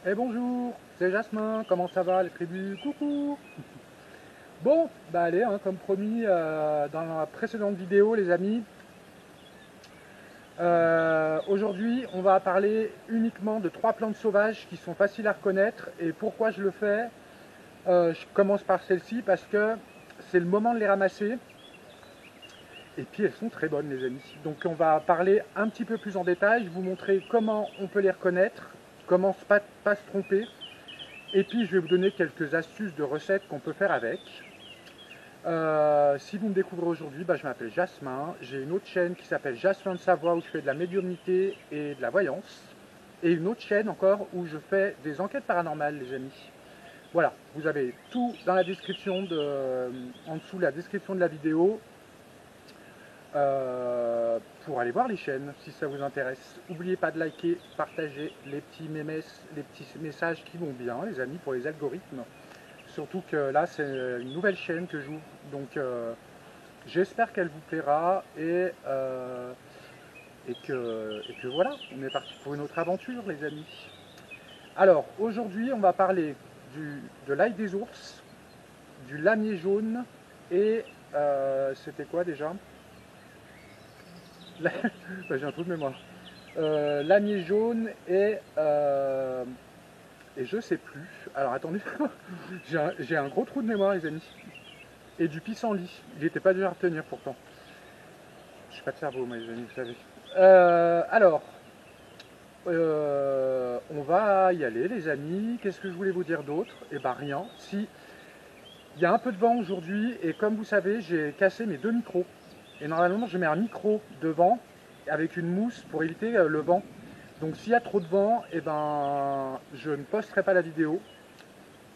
Et bonjour, c'est Jasmin, comment ça va les tribus? Coucou. Bon, bah allez, hein, comme promis dans la précédente vidéo les amis, aujourd'hui on va parler uniquement de trois plantes sauvages qui sont faciles à reconnaître. Et pourquoi je le fais? Je commence par celle-ci parce que c'est le moment de les ramasser. Et puis elles sont très bonnes les amis. Donc on va parler un petit peu plus en détail, je vais vous montrer comment on peut les reconnaître, comment pas se tromper. Et puis je vais vous donner quelques astuces de recettes qu'on peut faire avec. Si vous me découvrez aujourd'hui, bah, je m'appelle Jasmin. J'ai une autre chaîne qui s'appelle Jasmin de Savoie où je fais de la médiumnité et de la voyance. Et une autre chaîne encore où je fais des enquêtes paranormales, les amis. Voilà, vous avez tout dans la description en dessous de la description de la vidéo pour aller voir les chaînes si ça vous intéresse. N'oubliez pas de liker, partager les petits les petits messages qui vont bien, les amis, pour les algorithmes. Surtout que là, c'est une nouvelle chaîne que j'ouvre, donc j'espère qu'elle vous plaira et que voilà, on est parti pour une autre aventure, les amis. Alors, aujourd'hui, on va parler de l'ail des ours, du lamier jaune et c'était quoi déjà? J'ai un trou de mémoire. Lamier jaune et je sais plus. Alors attendez, j'ai un gros trou de mémoire, les amis. Et du pissenlit. Il n'était pas dur à retenir pourtant. Je suis pas de cerveau, moi, les amis, vous savez. Alors, on va y aller, les amis. Qu'est-ce que je voulais vous dire d'autre? Eh ben rien. Si, il y a un peu de vent aujourd'hui, et comme vous savez, j'ai cassé mes deux micros. Et normalement, je mets un micro devant avec une mousse pour éviter le vent. Donc, s'il y a trop de vent, eh ben, je ne posterai pas la vidéo.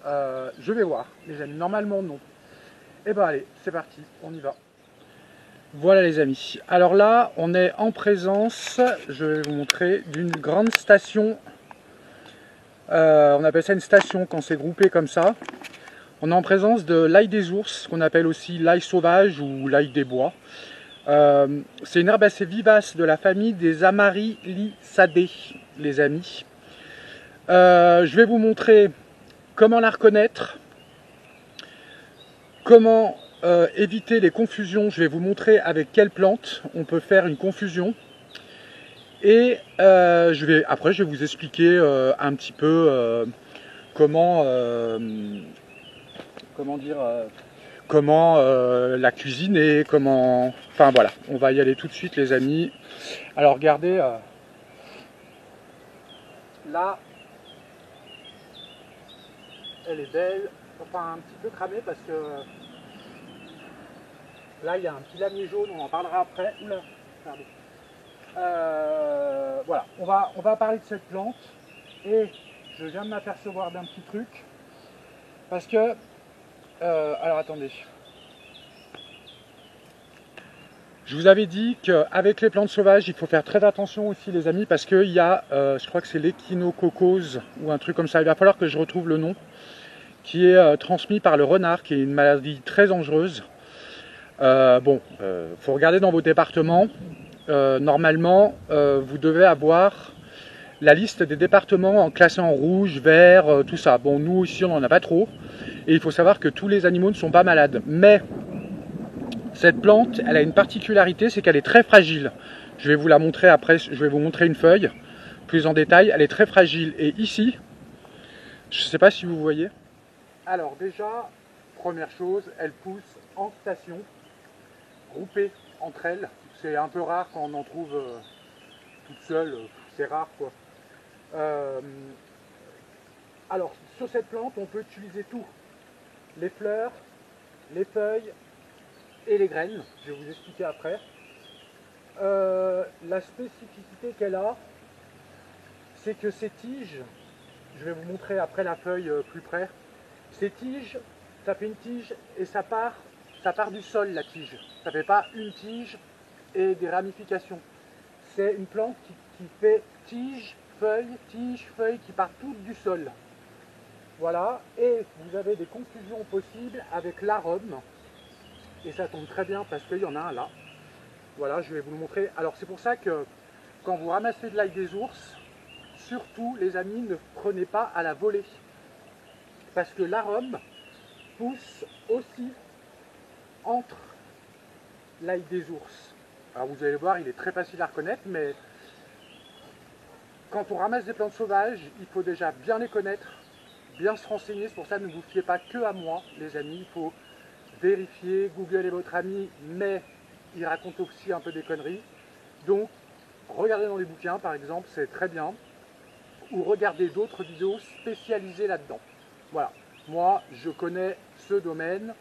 Je vais voir, les amis. Normalement, non. Eh ben, allez, c'est parti, on y va. Voilà les amis, alors là on est en présence, je vais vous montrer, d'une grande station, on appelle ça une station quand c'est groupé comme ça. On est en présence de l'ail des ours, qu'on appelle aussi l'ail sauvage ou l'ail des bois. C'est une herbe assez vivace de la famille des Amaryllidaceae, les amis. Je vais vous montrer comment la reconnaître, comment éviter les confusions. Je vais vous montrer avec quelle plante on peut faire une confusion. Et après, je vais vous expliquer un petit peu comment, comment la cuisiner, comment... Enfin voilà, on va y aller tout de suite les amis. Alors regardez, là, elle est belle, enfin un petit peu cramée parce que là, il y a un petit lamier jaune, on en parlera après. Oula, pardon. Voilà, on va parler de cette plante et je viens de m'apercevoir d'un petit truc parce que, alors attendez, je vous avais dit qu'avec les plantes sauvages, il faut faire très attention aussi les amis parce qu'il y a, je crois que c'est l'échinococose ou un truc comme ça, il va falloir que je retrouve le nom, qui est transmis par le renard, qui est une maladie très dangereuse. Bon, faut regarder dans vos départements. Normalement, vous devez avoir la liste des départements classés en rouge, vert, tout ça. Bon, nous ici, on n'en a pas trop. Et il faut savoir que tous les animaux ne sont pas malades. Mais cette plante, elle a une particularité, c'est qu'elle est très fragile. Je vais vous la montrer après, je vais vous montrer une feuille plus en détail. Elle est très fragile. Et ici, je ne sais pas si vous voyez. Alors déjà, première chose, elle pousse en station, groupée entre elles. C'est un peu rare quand on en trouve toute seule, c'est rare quoi. Alors sur cette plante, on peut utiliser tout. Les fleurs, les feuilles et les graines. Je vais vous expliquer après. La spécificité qu'elle a, c'est que ces tiges, je vais vous montrer après la feuille plus près, ces tiges, ça fait une tige et ça part du sol la tige. Ça fait pas une tige et des ramifications. C'est une plante qui fait tige, feuille qui part toutes du sol. Voilà, et vous avez des confusions possibles avec l'arôme. Et ça tombe très bien parce qu'il y en a un là. Voilà, je vais vous le montrer. Alors c'est pour ça que quand vous ramassez de l'ail des ours, surtout les amis, ne prenez pas à la volée. Parce que l'arôme pousse aussi entre l'ail des ours. Alors vous allez voir, il est très facile à reconnaître, mais quand on ramasse des plantes sauvages, il faut déjà bien les connaître, bien se renseigner. C'est pour ça que ne vous fiez pas que à moi, les amis. Il faut vérifier. Google est votre ami, mais il raconte aussi un peu des conneries. Donc, regardez dans les bouquins, par exemple, c'est très bien. Ou regardez d'autres vidéos spécialisées là-dedans. Voilà. Moi, je connais ce domaine.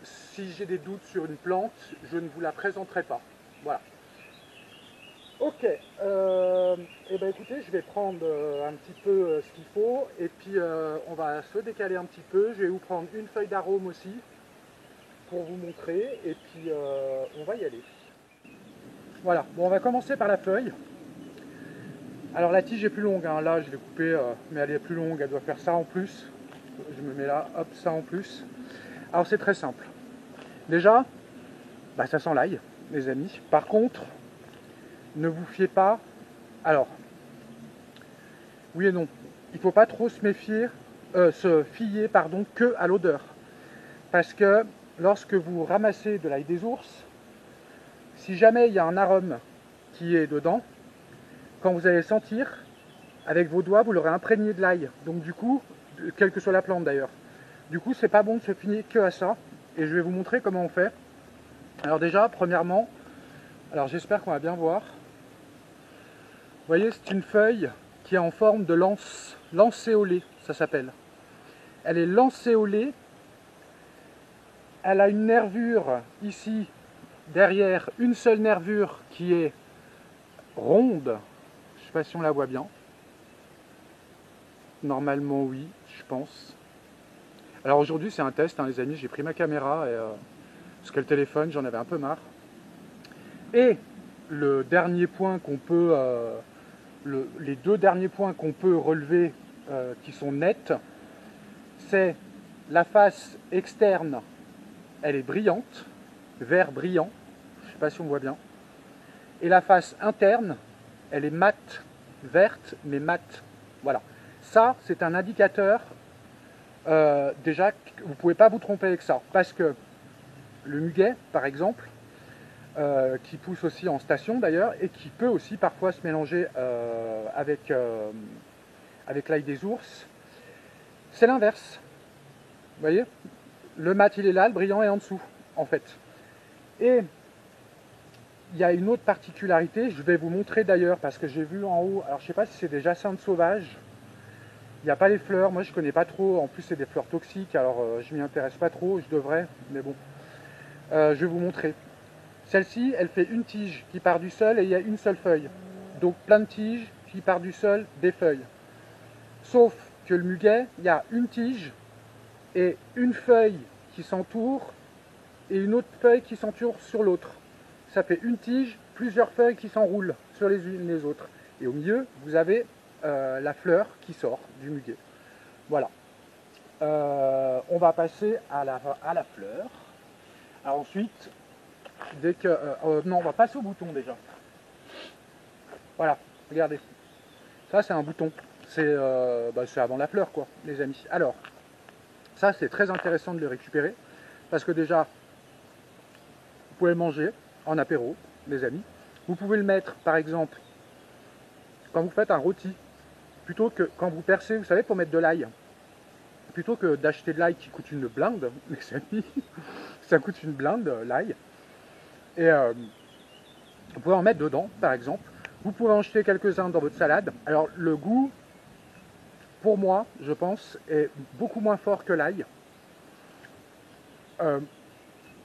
Si j'ai des doutes sur une plante, je ne vous la présenterai pas. Voilà. Ok, et ben écoutez, je vais prendre un petit peu ce qu'il faut et puis on va se décaler un petit peu. Je vais vous prendre une feuille d'arôme aussi pour vous montrer et puis on va y aller. Voilà, bon on va commencer par la feuille. Alors la tige est plus longue, hein. Là je l'ai coupée, mais elle est plus longue, elle doit faire ça en plus. Je me mets là, hop, ça en plus. Alors c'est très simple. Déjà, bah, ça sent l'ail, les amis. Par contre, ne vous fiez pas. Alors, oui et non. Il ne faut pas trop se fier que à l'odeur. Parce que lorsque vous ramassez de l'ail des ours, si jamais il y a un arôme qui est dedans, quand vous allez sentir, avec vos doigts, vous l'aurez imprégné de l'ail. Donc du coup, quelle que soit la plante d'ailleurs. Du coup, c'est pas bon de se fier que à ça. Et je vais vous montrer comment on fait. Alors déjà, premièrement, alors j'espère qu'on va bien voir. Vous voyez, c'est une feuille qui est en forme de lancéolée, ça s'appelle. Elle est lancéolée, elle a une nervure ici, derrière, une seule nervure qui est ronde. Je ne sais pas si on la voit bien. Normalement oui, je pense. Alors aujourd'hui c'est un test, hein, les amis, j'ai pris ma caméra, parce que le téléphone, j'en avais un peu marre. Et le dernier point qu'on peut... les deux derniers points qu'on peut relever qui sont nets, c'est la face externe, elle est brillante, vert brillant, je ne sais pas si on voit bien, et la face interne, elle est mate, verte mais mate. Voilà, ça c'est un indicateur, déjà vous ne pouvez pas vous tromper avec ça, parce que le muguet par exemple, qui pousse aussi en station d'ailleurs, et qui peut aussi parfois se mélanger avec l'ail des ours, c'est l'inverse. Vous voyez, le mat il est là, le brillant est en dessous, en fait. Et il y a une autre particularité, je vais vous montrer d'ailleurs, parce que j'ai vu en haut, alors je ne sais pas si c'est des jacinthes sauvages, il n'y a pas les fleurs, moi je ne connais pas trop, en plus c'est des fleurs toxiques, alors je m'y intéresse pas trop, je devrais, mais bon. Je vais vous montrer. Celle-ci, elle fait une tige qui part du sol et il y a une seule feuille. Donc plein de tiges qui part du sol, des feuilles. Sauf que le muguet, il y a une tige et une feuille qui s'entoure et une autre feuille qui s'entoure sur l'autre. Ça fait une tige, plusieurs feuilles qui s'enroulent sur les unes les autres. Et au milieu, vous avez la fleur qui sort du muguet. Voilà. On va passer à la fleur. Alors ensuite, dès que... non, on va passer au bouton déjà. Voilà, regardez. Ça, c'est un bouton. C'est avant la fleur, quoi, les amis. Alors, ça, c'est très intéressant de le récupérer. Parce que déjà, vous pouvez le manger en apéro, les amis. Vous pouvez le mettre, par exemple, quand vous faites un rôti. Plutôt que quand vous percez, vous savez, pour mettre de l'ail. Plutôt que d'acheter de l'ail qui coûte une blinde, les amis. Ça coûte une blinde, l'ail. Et vous pouvez en mettre dedans, par exemple. Vous pouvez en jeter quelques-uns dans votre salade. Alors, le goût, pour moi, je pense, est beaucoup moins fort que l'ail.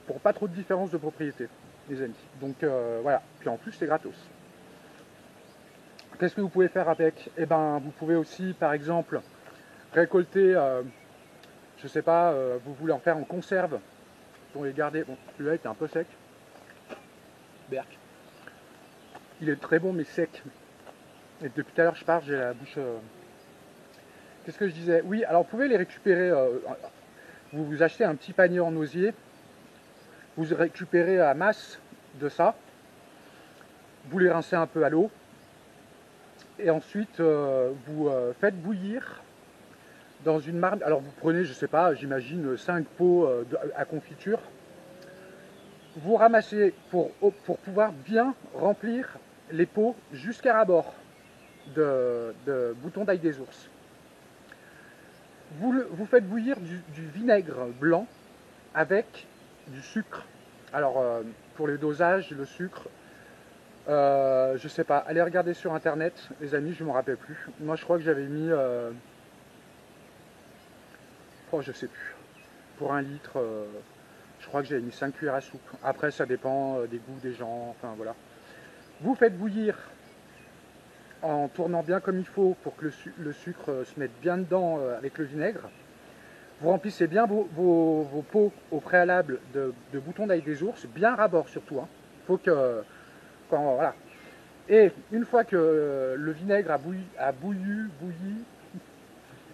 Pour pas trop de différence de propriété, les amis. Donc, voilà. Puis en plus, c'est gratos. Qu'est-ce que vous pouvez faire avec? Eh ben, vous pouvez aussi, par exemple, récolter, je sais pas, vous voulez en faire en conserve. Pour les garder. Bon, celui-là était un peu sec. Berk. Il est très bon mais sec. Et depuis tout à l'heure je pars, j'ai la bouche... Qu'est-ce que je disais? Oui, alors vous pouvez les récupérer, vous achetez un petit panier en osier, vous récupérez la masse de ça, vous les rincez un peu à l'eau, Et ensuite, vous faites bouillir dans une marmite. Alors vous prenez, je sais pas, j'imagine 5 pots à confiture. Vous ramassez pour pouvoir bien remplir les pots jusqu'à ras-bord de boutons d'ail des ours. Vous faites bouillir du vinaigre blanc avec du sucre. Alors pour les dosages, le sucre, je sais pas, allez regarder sur internet, les amis, je ne me rappelle plus. Moi je crois que j'avais mis, oh je sais plus, pour 1 litre, je crois que j'avais mis 5 cuillères à soupe. Après ça dépend des goûts des gens, enfin voilà. Vous faites bouillir en tournant bien comme il faut pour que le sucre se mette bien dedans avec le vinaigre. Vous remplissez bien vos pots au préalable de boutons d'ail des ours, bien ras-bord surtout. Il faut que, voilà. Et une fois que le vinaigre a bouilli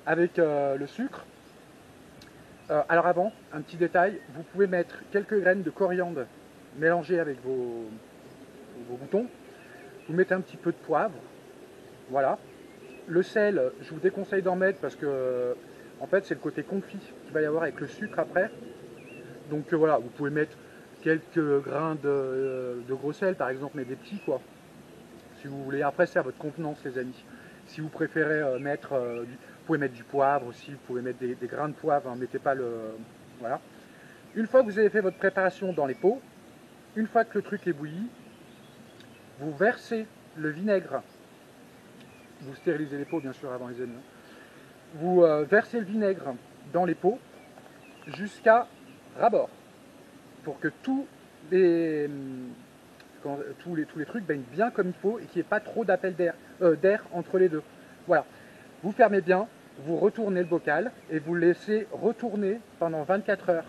avec le sucre, alors avant, un petit détail, vous pouvez mettre quelques graines de coriandre mélangées avec vos boutons. Vous mettez un petit peu de poivre, voilà. Le sel, je vous déconseille d'en mettre parce que en fait c'est le côté confit qu'il va y avoir avec le sucre après. Donc voilà, vous pouvez mettre quelques grains de gros sel par exemple, mais des petits quoi. Si vous voulez, après c'est à votre contenance les amis. Si vous préférez mettre, vous pouvez mettre du poivre aussi, vous pouvez mettre des grains de poivre, hein, mettez pas le... Voilà. Une fois que vous avez fait votre préparation dans les pots, une fois que le truc est bouilli, vous versez le vinaigre. Vous stérilisez les pots bien sûr avant les amis. Vous versez le vinaigre dans les pots jusqu'à ras-bord pour que tous les trucs baignent bien comme il faut et qu'il n'y ait pas trop d'appel d'air entre les deux. Voilà. Vous fermez bien, vous retournez le bocal et vous le laissez retourner pendant 24 heures.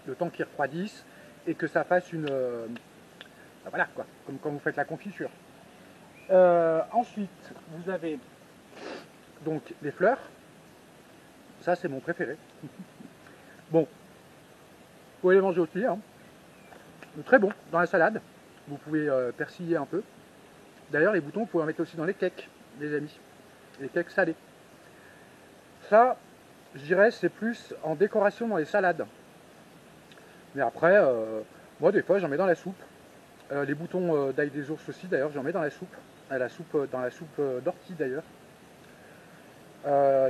Le temps qu'il refroidisse et que ça fasse une... voilà quoi, comme quand vous faites la confiture. Ensuite, vous avez donc les fleurs. Ça, c'est mon préféré. Bon, vous pouvez les manger aussi. Hein. Très bon dans la salade. Vous pouvez persiller un peu. D'ailleurs, les boutons, vous pouvez en mettre aussi dans les cakes, les amis. Les cakes salés. Ça, je dirais, c'est plus en décoration dans les salades. Mais après, moi, des fois, j'en mets dans la soupe. Les boutons d'ail des ours aussi, d'ailleurs, j'en mets dans la soupe. Dans la soupe d'ortie, d'ailleurs.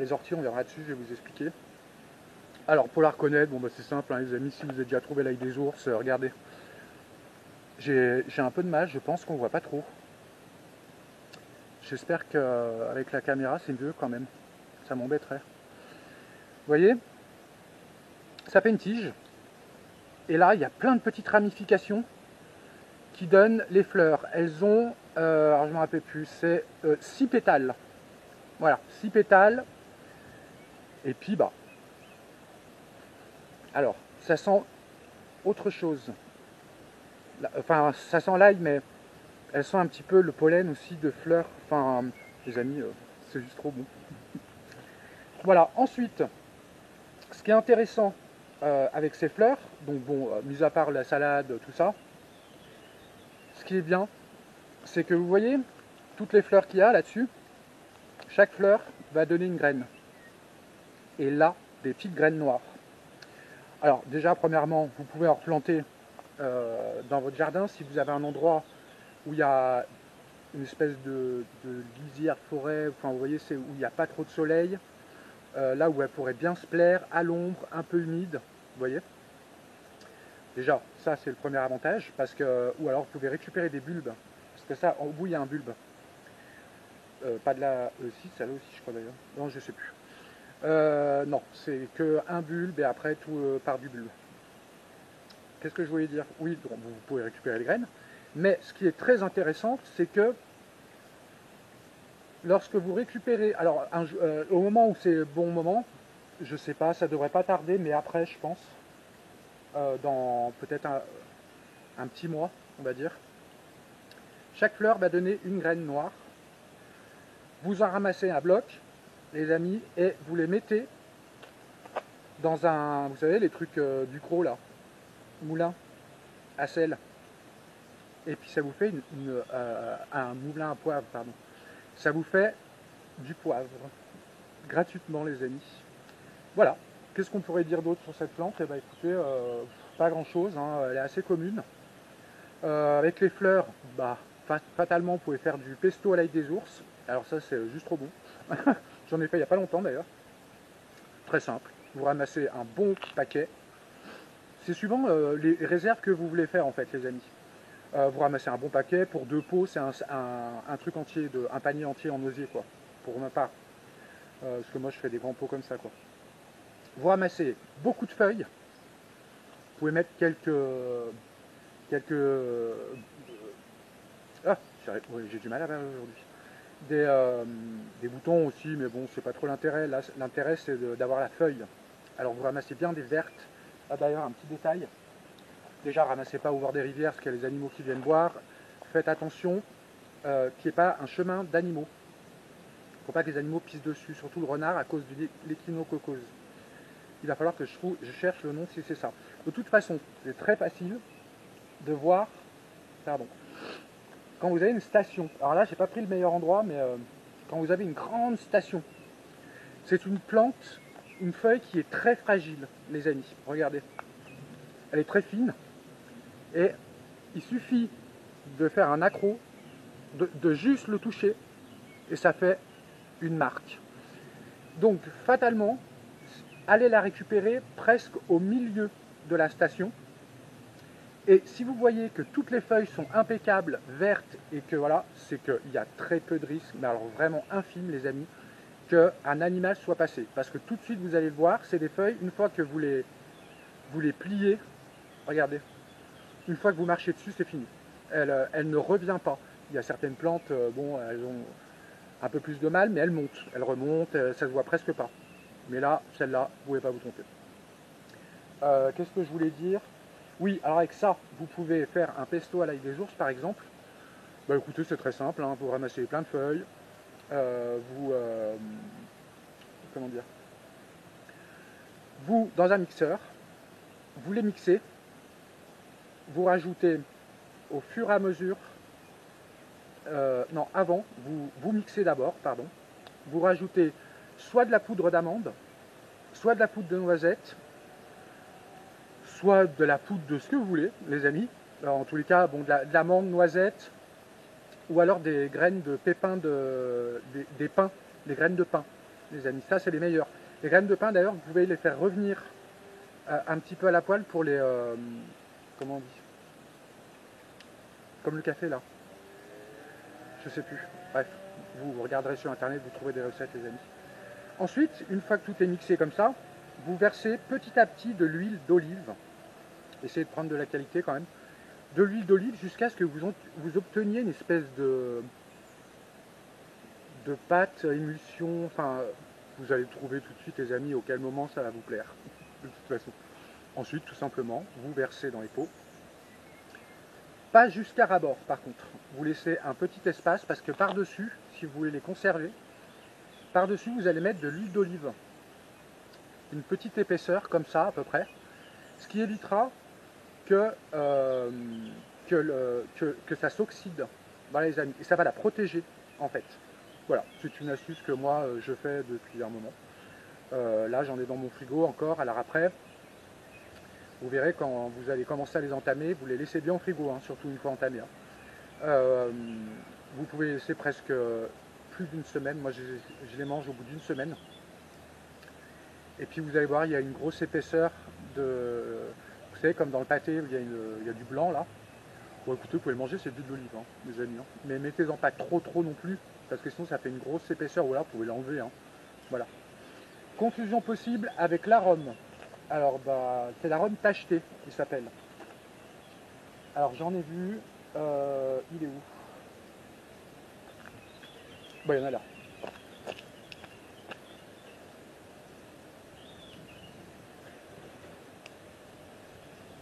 Les orties, on verra dessus, je vais vous expliquer. Alors, pour la reconnaître, bon, bah, c'est simple, hein, les amis, si vous avez déjà trouvé l'ail des ours, regardez. J'ai un peu de mal, je pense qu'on ne voit pas trop. J'espère qu'avec la caméra, c'est mieux quand même. Ça m'embêterait. Vous voyez, ça fait une tige. Et là, il y a plein de petites ramifications qui donnent les fleurs. Elles ont, alors je ne me rappelle plus, c'est 6 pétales. Voilà, 6 pétales. Et puis, bah, alors, ça sent autre chose. Enfin, ça sent l'ail, mais elle sent un petit peu le pollen aussi de fleurs. Enfin, les amis, c'est juste trop bon. Voilà, ensuite, ce qui est intéressant avec ces fleurs, donc bon, mis à part la salade, tout ça, ce qui est bien, c'est que vous voyez, toutes les fleurs qu'il y a là-dessus, chaque fleur va donner une graine. Et là, des petites graines noires. Alors déjà, premièrement, vous pouvez en replanter dans votre jardin si vous avez un endroit où il y a une espèce de lisière, forêt, enfin vous voyez, c'est où il n'y a pas trop de soleil, là où elle pourrait bien se plaire, à l'ombre, un peu humide, vous voyez. Déjà, ça c'est le premier avantage, parce que, ou alors vous pouvez récupérer des bulbes, parce que ça, au bout il y a un bulbe. Pas de la... si, ça là aussi je crois d'ailleurs, non je sais plus. Non, c'est que un bulbe et après tout par du bulbe. Qu'est-ce que je voulais dire? Oui, donc, vous pouvez récupérer les graines, mais ce qui est très intéressant, c'est que lorsque vous récupérez, alors au moment où c'est le bon moment, je sais pas, ça devrait pas tarder, mais après je pense, dans peut-être un petit mois, on va dire, chaque fleur va donner une graine noire. Vous en ramassez un bloc, les amis, et vous les mettez dans un, vous savez, les trucs du gros là, moulin à sel. Et puis ça vous fait un moulin à poivre, pardon. ça vous fait du poivre, gratuitement les amis. Voilà, qu'est-ce qu'on pourrait dire d'autre sur cette plante? Eh bien écoutez, pas grand chose, hein. Elle est assez commune. Avec les fleurs, bah, fatalement vous pouvez faire du pesto à l'ail des ours. Alors ça c'est juste trop bon. J'en ai fait il n'y a pas longtemps d'ailleurs. Très simple, vous ramassez un bon paquet. C'est suivant les réserves que vous voulez faire en fait les amis. Vous ramassez un bon paquet, pour 2 pots c'est un truc entier, un panier entier en osier quoi, pour ma part. Parce que moi je fais des grands pots comme ça quoi. Vous ramassez beaucoup de feuilles, vous pouvez mettre quelques ah, j'ai du mal à faire aujourd'hui. Des boutons aussi, mais bon, c'est pas trop l'intérêt. Là, l'intérêt, c'est d'avoir la feuille. Alors, vous ramassez bien des vertes. Ah, d'ailleurs, un petit détail. Déjà, ramassez pas au bord des rivières, parce qu'il y a les animaux qui viennent boire. Faites attention qu'il n'y ait pas un chemin d'animaux. Il ne faut pas que les animaux pissent dessus, surtout le renard, à cause de l'échinococose. Il va falloir que je cherche le nom si c'est ça. De toute façon, c'est très facile de voir, pardon, quand vous avez une station. Alors là, j'ai pas pris le meilleur endroit, mais quand vous avez une grande station, c'est une plante, une feuille qui est très fragile, les amis. Regardez, elle est très fine et il suffit de faire un accroc, de juste le toucher et ça fait une marque. Donc fatalement, allez la récupérer presque au milieu de la station. Et si vous voyez que toutes les feuilles sont impeccables, vertes, et que voilà, c'est qu'il y a très peu de risques, mais alors vraiment infime les amis, qu'un animal soit passé. Parce que tout de suite, vous allez le voir, c'est des feuilles, une fois que vous les pliez, regardez, une fois que vous marchez dessus, c'est fini. Elle ne revient pas. Il y a certaines plantes, bon, elles ont un peu plus de mal, mais elles montent, elles remontent, ça se voit presque pas. Mais là, celle-là, vous ne pouvez pas vous tromper. Qu'est-ce que je voulais dire? Oui, alors avec ça, vous pouvez faire un pesto à l'ail des ours par exemple. Bah écoutez, c'est très simple, hein. Vous ramassez plein de feuilles, comment dire, vous, dans un mixeur, vous les mixez, vous rajoutez au fur et à mesure, non, avant, vous mixez d'abord, pardon, vous rajoutez soit de la poudre d'amande, soit de la poudre de noisette, soit de la poudre de ce que vous voulez, les amis. Alors, en tous les cas, bon, de l'amande, noisette, ou alors des graines de pépins, des pins, des graines de pain, les amis. Ça, c'est les meilleurs. Les graines de pain, d'ailleurs, vous pouvez les faire revenir un petit peu à la poêle pour les... comment on dit? Comme le café, là. Je sais plus. Bref, vous regarderez sur Internet, vous trouverez des recettes, les amis. Ensuite, une fois que tout est mixé comme ça, vous versez petit à petit de l'huile d'olive. Essayez de prendre de la qualité quand même. De l'huile d'olive jusqu'à ce que vous obteniez une espèce de pâte, émulsion, enfin, vous allez trouver tout de suite les amis auquel moment ça va vous plaire, de toute façon. Ensuite, tout simplement, vous versez dans les pots. Pas jusqu'à ras-bord par contre, vous laissez un petit espace parce que par-dessus, si vous voulez les conserver, par-dessus vous allez mettre de l'huile d'olive. Une petite épaisseur comme ça à peu près, ce qui évitera que ça s'oxyde dans les amis. Et ça va la protéger en fait. Voilà, c'est une astuce que moi je fais depuis un moment. Là j'en ai dans mon frigo encore, alors après, vous verrez quand vous allez commencer à les entamer, vous les laissez bien au frigo, hein, surtout une fois entamés. Hein. Vous pouvez laisser presque plus d'une semaine, moi je les mange au bout d'une semaine. Et puis vous allez voir, il y a une grosse épaisseur de... Vous savez, comme dans le pâté, il y a du blanc là. Bon écoutez, vous pouvez le manger, c'est de l'huile d'olive, hein, mes amis. Hein. Mais mettez-en pas trop non plus, parce que sinon ça fait une grosse épaisseur. Voilà, vous pouvez l'enlever. Hein. Voilà. Conclusion possible avec l'arôme. Alors, bah, c'est l'arôme tacheté qui s'appelle. Alors, j'en ai vu. Il est où? Bah, il y en a là.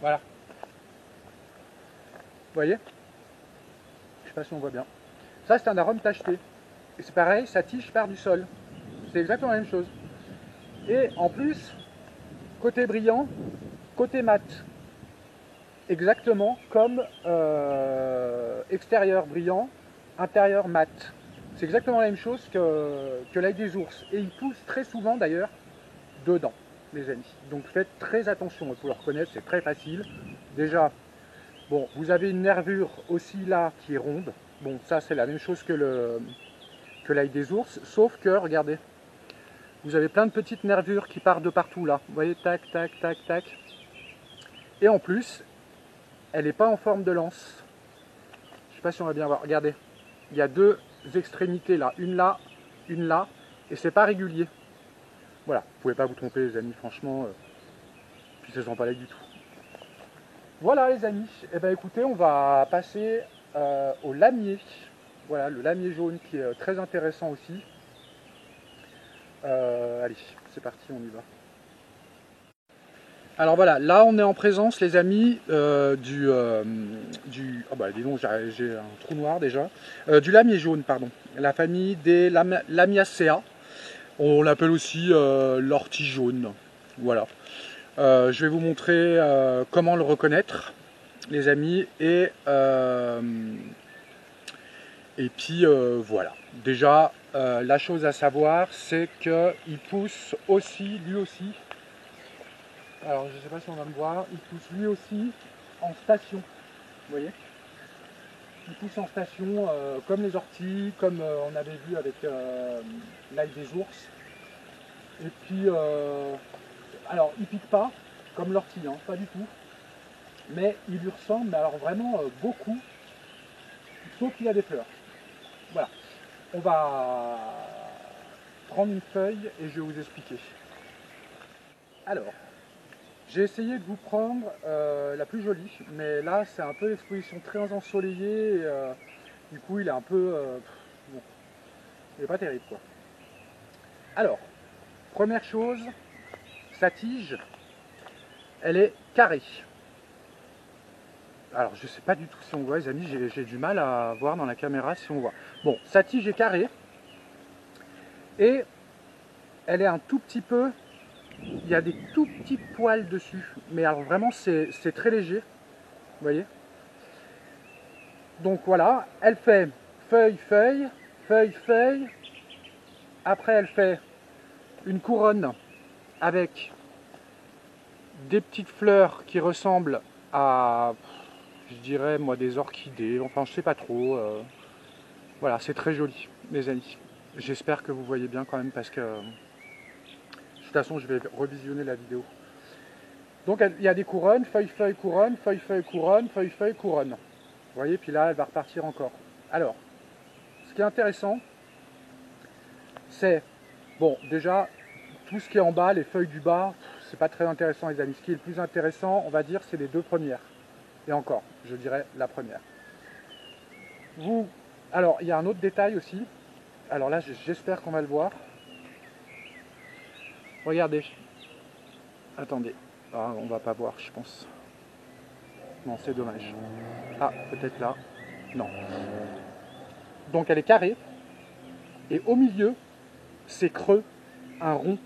Voilà. Vous voyez? Je sais pas si on voit bien. Ça, c'est un arôme tacheté. Et c'est pareil, ça tige par du sol. C'est exactement la même chose. Et en plus, côté brillant, côté mat. Exactement comme extérieur brillant, intérieur mat. C'est exactement la même chose que l'ail des ours. Et ils poussent très souvent d'ailleurs dedans, les amis. Donc faites très attention, il faut le reconnaître, c'est très facile. Déjà, bon, vous avez une nervure aussi là qui est ronde. Bon, ça c'est la même chose que l'ail des ours, sauf que, regardez, vous avez plein de petites nervures qui partent de partout là. Vous voyez, tac, tac, tac, tac. Et en plus, elle n'est pas en forme de lance. Je ne sais pas si on va bien voir. Regardez, il y a deux extrémités là, une là, et c'est pas régulier. Voilà, vous pouvez pas vous tromper les amis, franchement, puis ça sent pas là du tout. Voilà les amis, et ben écoutez, on va passer au lamier. Voilà, le lamier jaune qui est très intéressant aussi. Allez, c'est parti, on y va. Alors voilà, là on est en présence les amis oh bah dis donc, j'ai un trou noir déjà. Du lamier jaune, pardon. La famille des Lamiaceae. On l'appelle aussi l'ortie jaune. Voilà. Je vais vous montrer comment le reconnaître, les amis. Et puis voilà. Déjà, la chose à savoir, c'est qu'il pousse aussi, lui aussi. Alors je ne sais pas si on va me voir, il pousse lui aussi en station. Vous voyez? Il pousse en station comme les orties, comme on avait vu avec l'ail des ours. Et puis, alors il pique pas comme l'ortie, hein, pas du tout. Mais il lui ressemble, mais alors vraiment beaucoup, sauf qu'il a des fleurs. Voilà. On va prendre une feuille et je vais vous expliquer. Alors, j'ai essayé de vous prendre la plus jolie, mais là c'est un peu l'exposition très ensoleillée, et, du coup il est un peu... bon, il n'est pas terrible quoi. Alors, première chose, sa tige, elle est carrée. Alors je ne sais pas du tout si on voit les amis, j'ai du mal à voir dans la caméra si on voit. Bon, sa tige est carrée, et elle est un tout petit peu... Il y a des tout petits poils dessus, mais alors vraiment c'est très léger, vous voyez. Donc voilà, elle fait feuille, feuille, feuille, feuille. Après elle fait une couronne avec des petites fleurs qui ressemblent à, je dirais moi, des orchidées, enfin je sais pas trop. Voilà, c'est très joli mes amis. J'espère que vous voyez bien quand même parce que de toute façon je vais revisionner la vidéo. Donc il y a des couronnes, feuille, feuille, couronne, feuille, feuille, couronne, feuille, feuille, couronne. Vous voyez, puis là elle va repartir encore. Alors, ce qui est intéressant, c'est, bon, déjà, tout ce qui est en bas, les feuilles du bas, c'est pas très intéressant les amis. Ce qui est le plus intéressant, on va dire, c'est les deux premières. Et encore, je dirais la première. Alors, il y a un autre détail aussi. Alors là, j'espère qu'on va le voir. Regardez. Attendez. Ah, on va pas voir, je pense. Non, c'est dommage. Ah, peut-être là. Non. Donc elle est carrée. Et au milieu, c'est creux, un rond.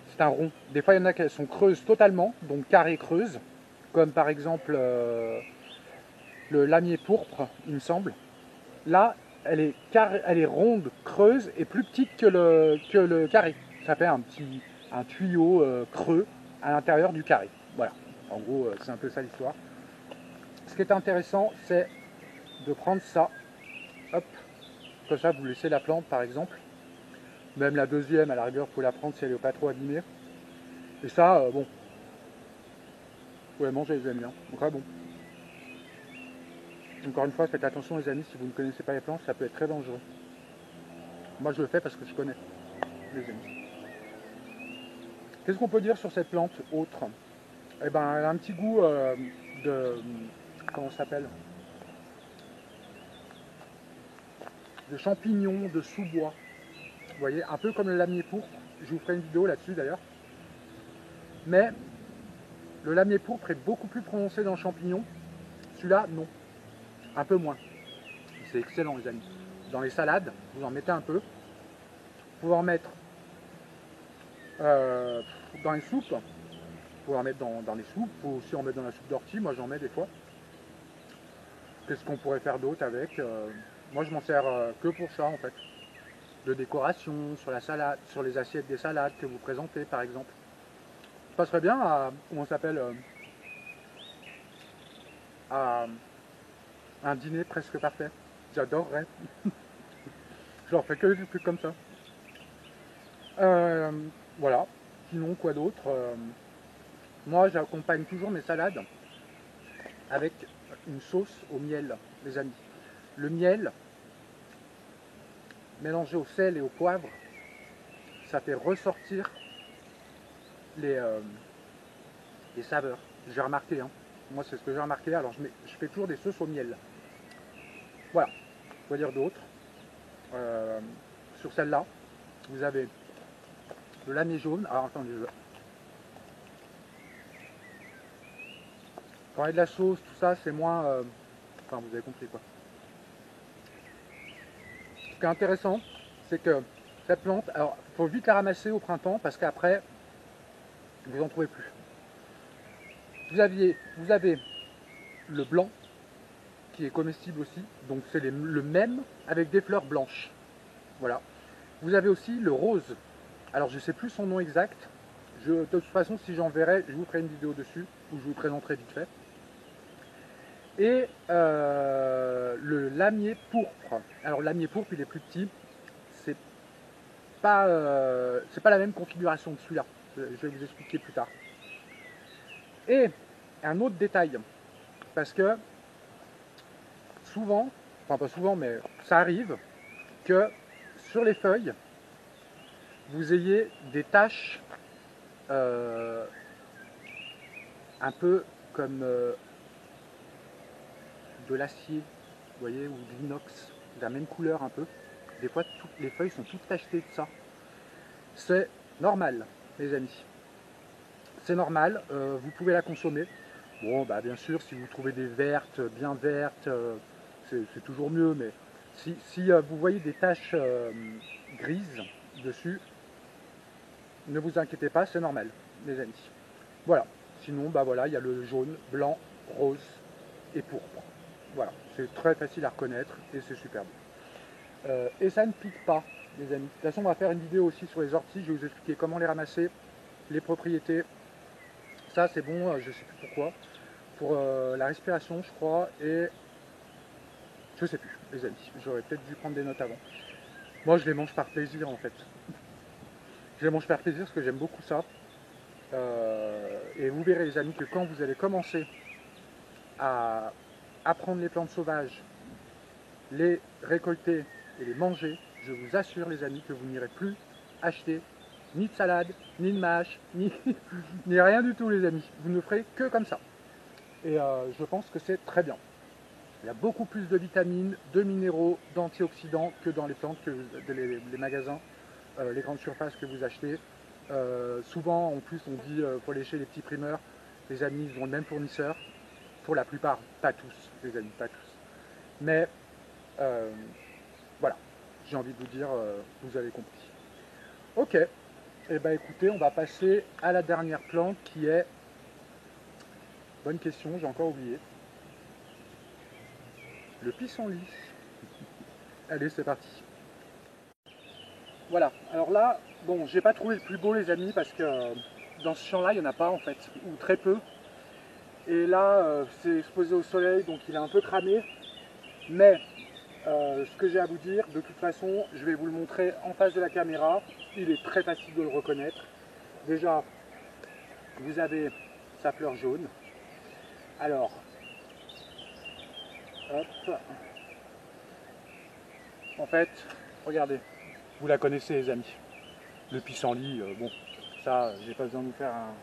C'est un rond. Des fois, il y en a qui sont creuses totalement, donc carrées creuses, comme par exemple le lamier pourpre, il me semble. Là, elle est ronde, creuse et plus petite que le carré. Ça fait un tuyau creux à l'intérieur du carré. Voilà. En gros, c'est un peu ça l'histoire. Ce qui est intéressant, c'est de prendre ça. Hop. Comme ça, vous laissez la plante, par exemple. Même la deuxième, à la rigueur, vous pouvez la prendre si elle n'est pas trop abîmée. Et ça, bon, vous pouvez manger, les amis. Hein. Donc, très bon. Encore une fois, faites attention, les amis, si vous ne connaissez pas les plantes, ça peut être très dangereux. Moi, je le fais parce que je connais, les amis. Qu'est-ce qu'on peut dire sur cette plante autre? Eh ben, elle a un petit goût de... Comment ça s'appelle? De champignons, de sous-bois. Vous voyez, un peu comme le lamier pourpre. Je vous ferai une vidéo là-dessus d'ailleurs. Mais le lamier pourpre est beaucoup plus prononcé dans le champignon. Celui-là, non. Un peu moins. C'est excellent, les amis. Dans les salades, vous en mettez un peu. Vous pouvez en mettre dans les soupes. Vous pouvez en mettre dans les soupes. Vous pouvez aussi en mettre dans la soupe d'ortie. Moi, j'en mets des fois. Qu'est-ce qu'on pourrait faire d'autre avec Moi, je m'en sers que pour ça, en fait. de décoration, sur la salade, sur les assiettes des salades que vous présentez par exemple. Je passerais bien à, comment ça s'appelle, à un dîner presque parfait. J'adorerais. Je leur fais que des trucs comme ça. Euh, voilà. Sinon, quoi d'autre moi, j'accompagne toujours mes salades avec une sauce au miel, les amis. Le miel, mélangé au sel et au poivre, ça fait ressortir les, euh, les saveurs. J'ai remarqué, hein. Moi, c'est ce que j'ai remarqué. Alors, je fais toujours des sauces au miel. Voilà. Quoi dire d'autre sur celle-là, vous avez le lamier jaune. Alors, attendez, quand il y a de la sauce, tout ça, c'est moins... enfin, vous avez compris, quoi. Ce qui est intéressant, c'est que cette plante, alors il faut vite la ramasser au printemps parce qu'après, vous n'en trouvez plus. Vous avez le blanc qui est comestible aussi, donc c'est le même avec des fleurs blanches. Voilà. Vous avez aussi le rose. Alors je ne sais plus son nom exact. De toute façon, si j'en verrai, je vous ferai une vidéo dessus où je vous présenterai vite fait. Et le lamier pourpre. Alors le lamier pourpre, il est plus petit. C'est pas la même configuration que celui-là. Je vais vous expliquer plus tard. Et un autre détail, parce que souvent, enfin pas souvent, mais ça arrive que sur les feuilles, vous ayez des taches un peu comme de l'acier, vous voyez, ou de l'inox, de la même couleur un peu. Des fois, toutes les feuilles sont toutes tachetées de ça. C'est normal, les amis. C'est normal, vous pouvez la consommer. Bon, bah bien sûr, si vous trouvez des vertes, bien vertes, c'est toujours mieux, mais si vous voyez des taches grises dessus, ne vous inquiétez pas, c'est normal, les amis. Voilà. Sinon, bah voilà, il y a le jaune, blanc, rose et pourpre. Voilà, c'est très facile à reconnaître et c'est super bon. Et ça ne pique pas, les amis. De toute façon, on va faire une vidéo aussi sur les orties. Je vais vous expliquer comment les ramasser, les propriétés. Ça, c'est bon, je ne sais plus pourquoi. Pour la respiration, je crois, et je sais plus, les amis. J'aurais peut-être dû prendre des notes avant. Moi, je les mange par plaisir, en fait. Je les mange par plaisir parce que j'aime beaucoup ça. Et vous verrez, les amis, que quand vous allez commencer à apprendre les plantes sauvages, les récolter et les manger, je vous assure, les amis, que vous n'irez plus acheter ni de salade, ni de mâche, ni, ni rien du tout, les amis. Vous ne ferez que comme ça. Et je pense que c'est très bien. Il y a beaucoup plus de vitamines, de minéraux, d'antioxydants que dans les plantes, les magasins, les grandes surfaces que vous achetez. Souvent, en plus, on dit faut aller chez les petits primeurs. Les amis, ils ont le même fournisseur. Pour la plupart, pas tous, les amis, pas tous. Mais voilà, j'ai envie de vous dire, vous avez compris. Ok, et eh ben écoutez, on va passer à la dernière plante qui est... Bonne question, j'ai encore oublié. Le pissenlit. Allez, c'est parti. Voilà, alors là, bon, j'ai pas trouvé le plus beau, les amis, parce que dans ce champ-là, il n'y en a pas, en fait, ou très peu. Et là, c'est exposé au soleil, donc il est un peu cramé. Mais ce que j'ai à vous dire, de toute façon, je vais vous le montrer en face de la caméra. Il est très facile de le reconnaître. Déjà, vous avez sa fleur jaune. Alors, hop. En fait, regardez, vous la connaissez, les amis. Le pissenlit, bon, ça, j'ai pas besoin de vous faire un...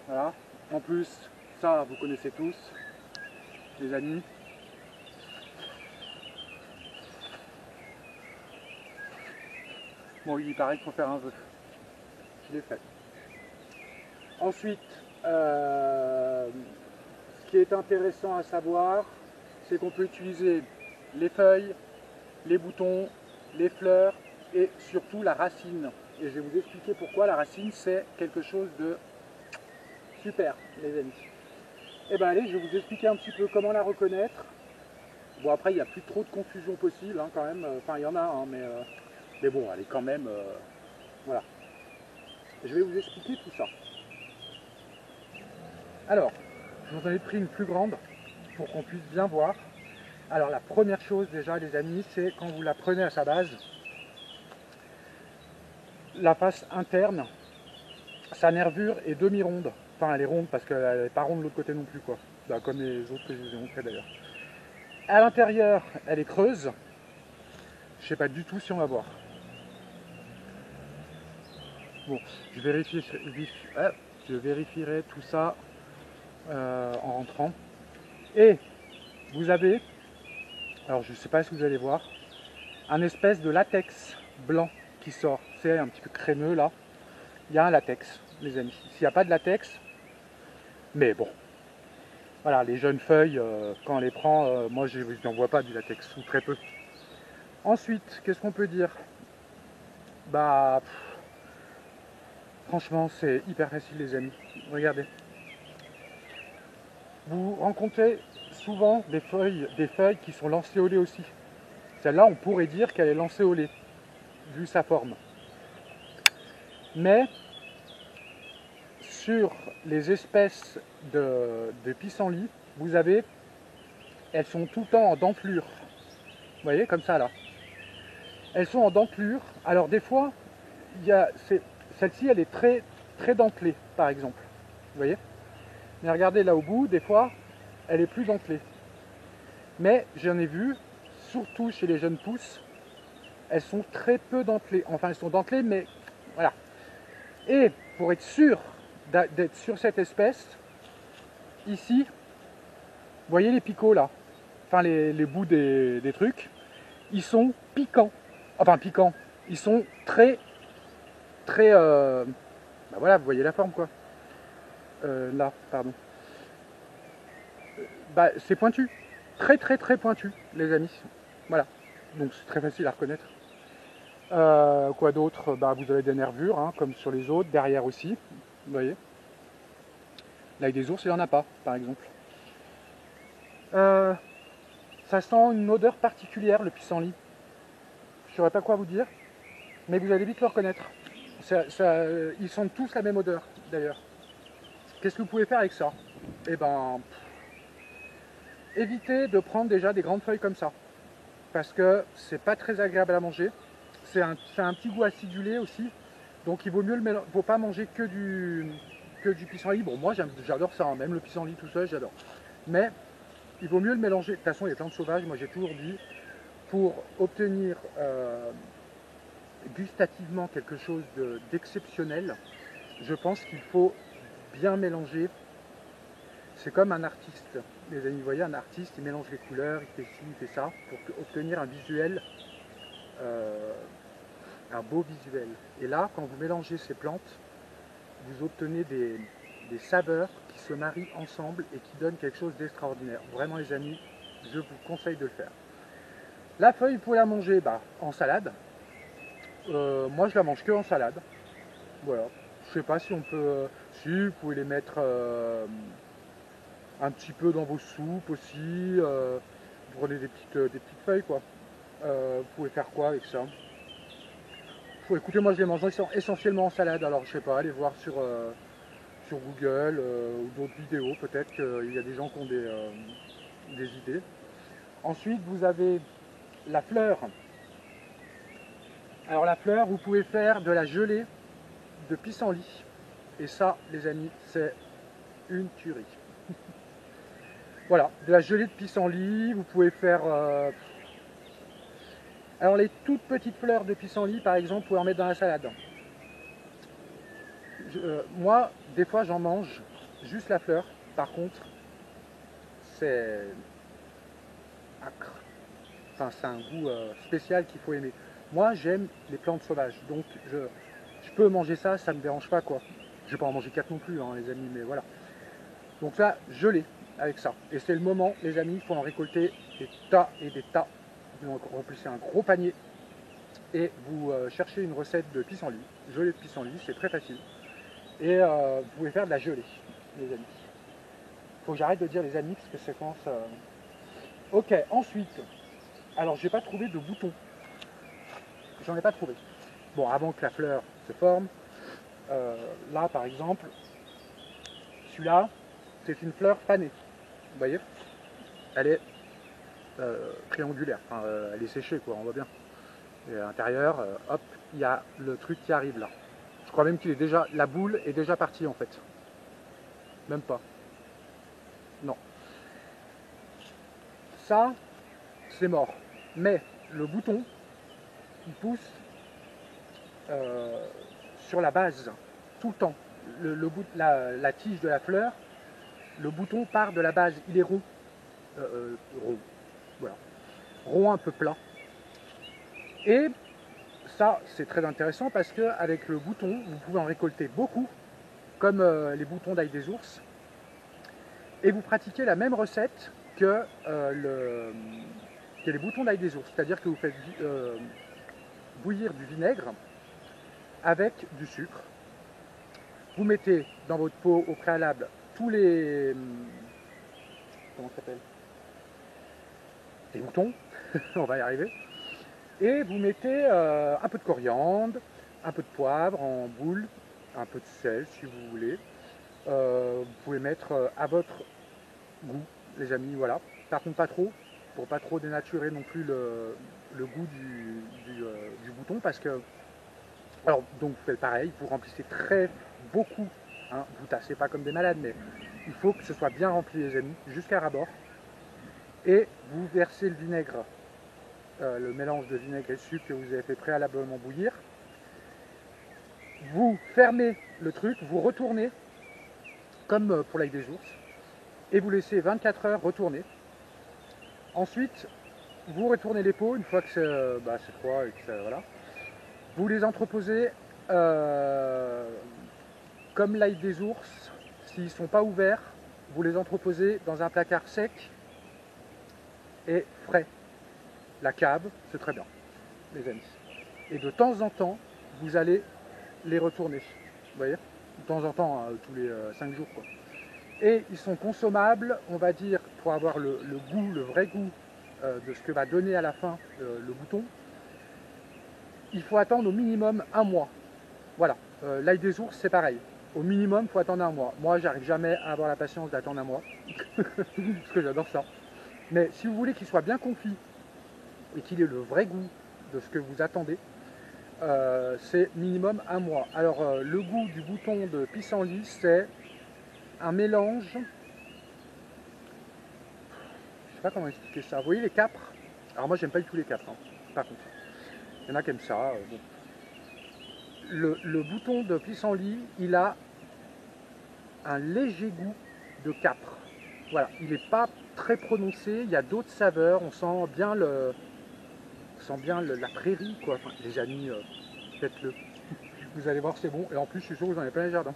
Voilà. En plus, ça, vous connaissez tous, les amis. Bon, il paraît qu'il faut faire un vœu. Je l'ai fait. Ensuite, ce qui est intéressant à savoir, c'est qu'on peut utiliser les feuilles, les boutons, les fleurs et surtout la racine. Et je vais vous expliquer pourquoi la racine, c'est quelque chose de super, les amis. Et bien allez, je vais vous expliquer un petit peu comment la reconnaître. Bon, après, il n'y a plus trop de confusion possible, hein, quand même. Enfin, il y en a, hein, mais Mais bon, elle est quand même... voilà. Je vais vous expliquer tout ça. Alors, je vous en ai pris une plus grande pour qu'on puisse bien voir. Alors la première chose déjà les amis, c'est quand vous la prenez à sa base, la face interne, sa nervure est demi-ronde. Enfin elle est ronde parce qu'elle n'est pas ronde de l'autre côté non plus quoi. Bah, comme les autres que je vous ai montré d'ailleurs. À l'intérieur, elle est creuse. Je ne sais pas du tout si on va voir. Bon, je vérifierai tout ça en rentrant. Et vous avez, alors je ne sais pas si vous allez voir, un espèce de latex blanc qui sort. C'est un petit peu crémeux là. Il y a un latex, les amis. S'il n'y a pas de latex, mais bon. Voilà, les jeunes feuilles, quand on les prend, moi je n'en vois pas du latex, ou très peu. Ensuite, qu'est-ce qu'on peut dire? Bah, franchement, c'est hyper facile les amis. Regardez. Vous rencontrez souvent des feuilles qui sont lancéolées aussi. Celle-là, on pourrait dire qu'elle est lancéolée, vu sa forme. Mais sur les espèces de pissenlit, vous avez, elles sont tout le temps en dentelure. Vous voyez, comme ça là. Elles sont en dentelure. Alors des fois, celle-ci, elle est très, très dentelée, par exemple. Vous voyez? Mais regardez là au bout, des fois, elle est plus dentelée. Mais j'en ai vu, surtout chez les jeunes pousses, elles sont très peu dentelées. Enfin, elles sont dentelées, mais voilà. Et pour être sûr d'être sur cette espèce, ici, vous voyez les picots là, enfin les bouts des trucs, ils sont piquants. Enfin piquants, ils sont très, très... bah voilà, vous voyez la forme quoi. Là, pardon. Bah c'est pointu. Très très très pointu, les amis. Voilà. Donc c'est très facile à reconnaître. Quoi d'autre? Bah, vous avez des nervures, hein, comme sur les autres, derrière aussi. Vous voyez. Là, avec des ours, il n'y en a pas, par exemple. Ça sent une odeur particulière, le pissenlit. Je ne saurais pas quoi vous dire, mais vous allez vite le reconnaître. Ils sentent tous la même odeur, d'ailleurs. Qu'est-ce que vous pouvez faire avec ça? Eh ben, évitez de prendre déjà des grandes feuilles comme ça, parce que c'est pas très agréable à manger. C'est un petit goût acidulé aussi, donc il vaut mieux faut pas manger que du pissenlit. Bon, moi j'adore ça, hein. Même le pissenlit tout seul, j'adore. Mais il vaut mieux le mélanger. De toute façon, les plantes sauvages, moi j'ai toujours dit, pour obtenir gustativement quelque chose d'exceptionnel, je pense qu'il faut bien mélanger. C'est comme un artiste, les amis, vous voyez, un artiste, il mélange les couleurs, il fait ci, il fait ça, pour obtenir un visuel, un beau visuel. Et là, quand vous mélangez ces plantes, vous obtenez des saveurs qui se marient ensemble et qui donnent quelque chose d'extraordinaire. Vraiment les amis, je vous conseille de le faire. La feuille, vous pouvez la manger en salade. Moi, je la mange que en salade. Voilà. Je sais pas si on peut... si, vous pouvez les mettre un petit peu dans vos soupes aussi. Vous prenez des petites feuilles, quoi. Vous pouvez faire quoi avec ça? Écoutez, moi, je les mange essentiellement en salade. Alors, je sais pas, allez voir sur Google ou d'autres vidéos. Peut-être qu'il y a des gens qui ont des idées. Ensuite, vous avez la fleur. Alors la fleur, vous pouvez faire de la gelée de pissenlit. Et ça, les amis, c'est une tuerie. Voilà, de la gelée de pissenlit. Vous pouvez faire... Alors les toutes petites fleurs de pissenlit, par exemple, vous pouvez en mettre dans la salade. Moi, des fois, j'en mange juste la fleur. Par contre, c'est acre. Enfin, c'est un goût spécial qu'il faut aimer. Moi, j'aime les plantes sauvages, donc je peux manger ça, ça ne me dérange pas quoi. Je vais pas en manger 4 non plus, hein, les amis, mais voilà. Donc là, je l'ai avec ça. Et c'est le moment, les amis, il faut en récolter des tas et des tas. Donc, remplissez un gros panier et vous cherchez une recette de pissenlit, gelée de pissenlit, c'est très facile. Et vous pouvez faire de la gelée, les amis. Il faut que j'arrête de dire les amis parce que ça commence à... Ok, ensuite, alors j'ai pas trouvé de bouton. j'en ai pas trouvé. Bon, avant que la fleur se forme, là par exemple, celui-là, c'est une fleur fanée. Vous voyez, elle est triangulaire, enfin, elle est séchée quoi, on voit bien. Et à l'intérieur, hop, il y a le truc qui arrive là. Je crois même qu'il est déjà, la boule est déjà partie en fait. Même pas. Non. Ça, c'est mort. Mais le bouton, il pousse sur la base, tout le temps. La tige de la fleur, le bouton part de la base, il est rond. Rond, voilà. Rond un peu plat. Et ça, c'est très intéressant parce qu'avec le bouton, vous pouvez en récolter beaucoup, comme les boutons d'ail des ours. Et vous pratiquez la même recette que, que les boutons d'ail des ours. C'est-à-dire que vous faites bouillir du vinaigre avec du sucre. Vous mettez dans votre pot au préalable tous les... comment ça s'appelle? Les boutons, on va y arriver. Et vous mettez un peu de coriandre, un peu de poivre en boule, un peu de sel si vous voulez. Vous pouvez mettre à votre goût, les amis, voilà. Par contre, pas trop, pour pas trop dénaturer non plus le goût du bouton, parce que, alors, donc vous faites pareil, vous remplissez très beaucoup, hein, vous tassez pas comme des malades, mais il faut que ce soit bien rempli, les amis, jusqu'à ras-bord, et vous versez le vinaigre, le mélange de vinaigre et de sucre que vous avez fait préalablement bouillir, vous fermez le truc, vous retournez, comme pour l'ail des ours, et vous laissez 24 heures retourner. Ensuite, vous retournez les pots une fois que c'est froid et que ça, voilà. Vous les entreposez comme l'ail des ours. S'ils ne sont pas ouverts, vous les entreposez dans un placard sec et frais. La cave, c'est très bien, les amis. Et de temps en temps, vous allez les retourner. Vous voyez, de temps en temps, hein, tous les 5 jours, quoi. Et ils sont consommables, on va dire, pour avoir le goût, le vrai goût de ce que va donner à la fin le bouton. Il faut attendre au minimum un mois. Voilà, l'ail des ours, c'est pareil. Au minimum, il faut attendre un mois. Moi, j'arrive jamais à avoir la patience d'attendre un mois, parce que j'adore ça. Mais si vous voulez qu'il soit bien confit et qu'il ait le vrai goût de ce que vous attendez, c'est minimum un mois. Alors, le goût du bouton de pissenlit, c'est un mélange, je sais pas comment expliquer ça. Vous voyez les capres? Alors moi j'aime pas du tout les capres, hein, par contre. Il y en a qui aiment ça. Bon. Le bouton de pissenlit, il a un léger goût de capre. Voilà, il n'est pas très prononcé, il y a d'autres saveurs, on sent bien la prairie, quoi. Enfin, les amis, faites-le. Vous allez voir, c'est bon. Et en plus, je suis sûr que vous en avez plein les jardins.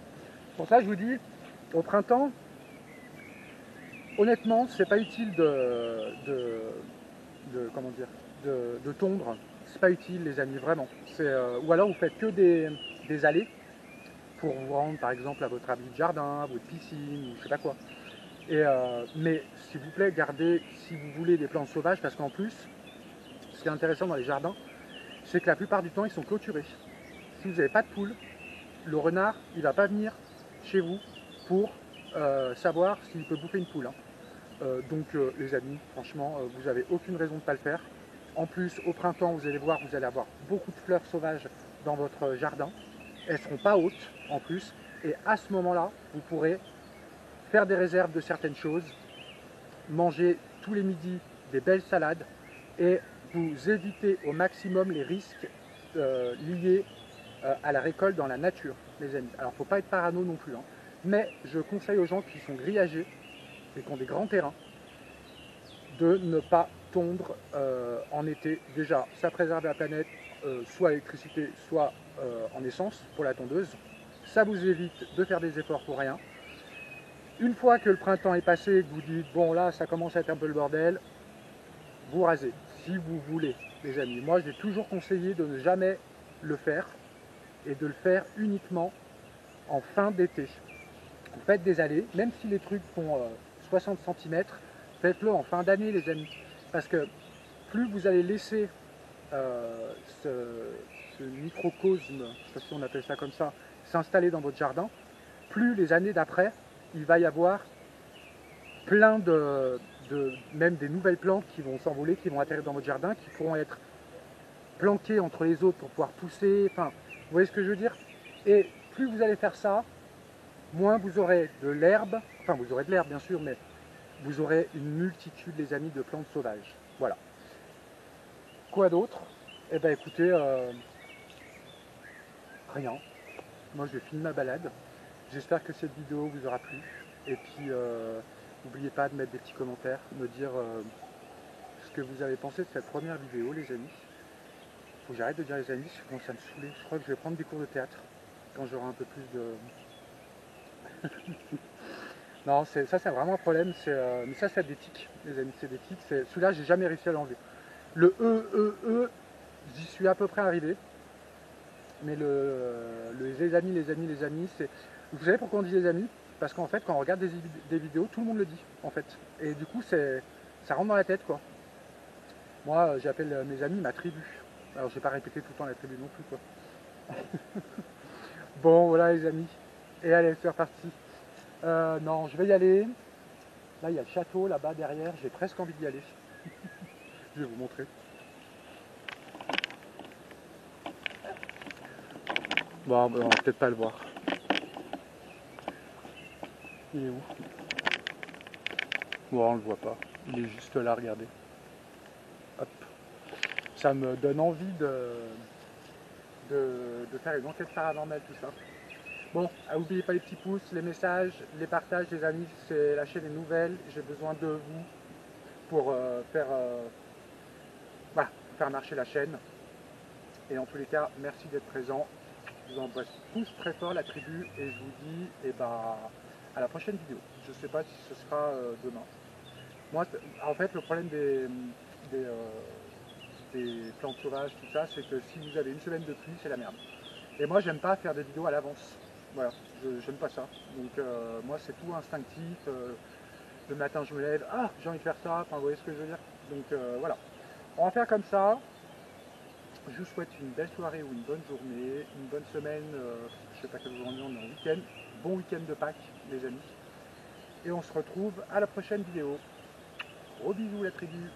Pour ça, je vous dis, au printemps, honnêtement, c'est pas utile comment dire, de tondre. C'est pas utile, les amis, vraiment. Ou alors vous faites que des allées pour vous rendre, par exemple, à votre abri de jardin, à votre piscine, ou je sais pas quoi. Mais s'il vous plaît, gardez, si vous voulez, des plantes sauvages, parce qu'en plus, ce qui est intéressant dans les jardins, c'est que la plupart du temps, ils sont clôturés. Si vous n'avez pas de poules, le renard, il va pas venir chez vous pour savoir s'il peut bouffer une poule, hein. Donc les amis, franchement, vous n'avez aucune raison de ne pas le faire. En plus, au printemps, vous allez voir, vous allez avoir beaucoup de fleurs sauvages dans votre jardin. Elles ne seront pas hautes en plus. Et à ce moment-là, vous pourrez faire des réserves de certaines choses, manger tous les midis des belles salades et vous évitez au maximum les risques liés à la récolte dans la nature, les amis. Alors, il ne faut pas être parano non plus, hein. Mais je conseille aux gens qui sont grillagés et qui ont des grands terrains, de ne pas tondre en été. Déjà, ça préserve la planète, soit l'électricité, soit en essence pour la tondeuse. Ça vous évite de faire des efforts pour rien. Une fois que le printemps est passé, que vous dites, bon là, ça commence à être un peu le bordel, vous rasez, si vous voulez, les amis. Moi, j'ai toujours conseillé de ne jamais le faire et de le faire uniquement en fin d'été. Vous faites des allées, même si les trucs font 60 cm, faites-le en fin d'année, les amis. Parce que plus vous allez laisser ce, ce microcosme, je ne sais pas si on appelle ça comme ça, s'installer dans votre jardin, plus les années d'après, il va y avoir plein même des nouvelles plantes qui vont s'envoler, qui vont atterrir dans votre jardin, qui pourront être planquées entre les autres pour pouvoir pousser. Enfin, vous voyez ce que je veux dire? Et plus vous allez faire ça, moins vous aurez de l'herbe, enfin vous aurez de l'herbe bien sûr, mais vous aurez une multitude, les amis, de plantes sauvages. Voilà. Quoi d'autre? Eh bien écoutez, rien. Moi je vais finir ma balade. J'espère que cette vidéo vous aura plu. Et puis n'oubliez pas de mettre des petits commentaires, me dire ce que vous avez pensé de cette première vidéo, les amis. Faut que j'arrête de dire les amis, ça commence à me saouler. Je crois que je vais prendre des cours de théâtre quand j'aurai un peu plus de... Non, ça c'est vraiment un problème, mais ça c'est des tics, les amis, c'est des tics. Celui-là, j'ai jamais réussi à l'enlever. Le j'y suis à peu près arrivé. Mais les amis, les amis, les amis, c'est... Vous savez pourquoi on dit les amis? Parce qu'en fait, quand on regarde des vidéos, tout le monde le dit, en fait. Et du coup, ça rentre dans la tête, quoi. Moi, j'appelle mes amis ma tribu. Alors, je vais pas répéter tout le temps la tribu non plus, quoi. Bon, voilà, les amis. Et allez, c'est reparti. Non, je vais y aller. Là, il y a le château, là-bas, derrière. J'ai presque envie d'y aller. Je vais vous montrer. Bon, on va peut-être pas le voir. Il est où? Bon, on le voit pas. Il est juste là, regardez. Hop. Ça me donne envie de faire une enquête paranormale, tout ça. Bon, n'oubliez pas les petits pouces, les messages, les partages, les amis. C'est la chaîne est nouvelle. J'ai besoin de vous pour voilà, faire marcher la chaîne. Et en tous les cas, merci d'être présent. Je vous embrasse tous très fort, la tribu, et je vous dis à la prochaine vidéo. Je ne sais pas si ce sera demain. Moi, en fait, le problème des, euh, des plantes sauvages, tout ça, c'est que si vous avez une semaine de pluie, c'est la merde. Et moi, j'aime pas faire des vidéos à l'avance. Voilà, j'aime pas ça. Donc moi, c'est tout instinctif. Le matin, je me lève, ah, j'ai envie de faire ça. Enfin, vous voyez ce que je veux dire? Donc voilà. On va faire comme ça. Je vous souhaite une belle soirée ou une bonne journée, une bonne semaine. Je sais pas quelle journée on est en week-end. Bon week-end de Pâques, les amis. Et on se retrouve à la prochaine vidéo. Gros bisous, la tribu.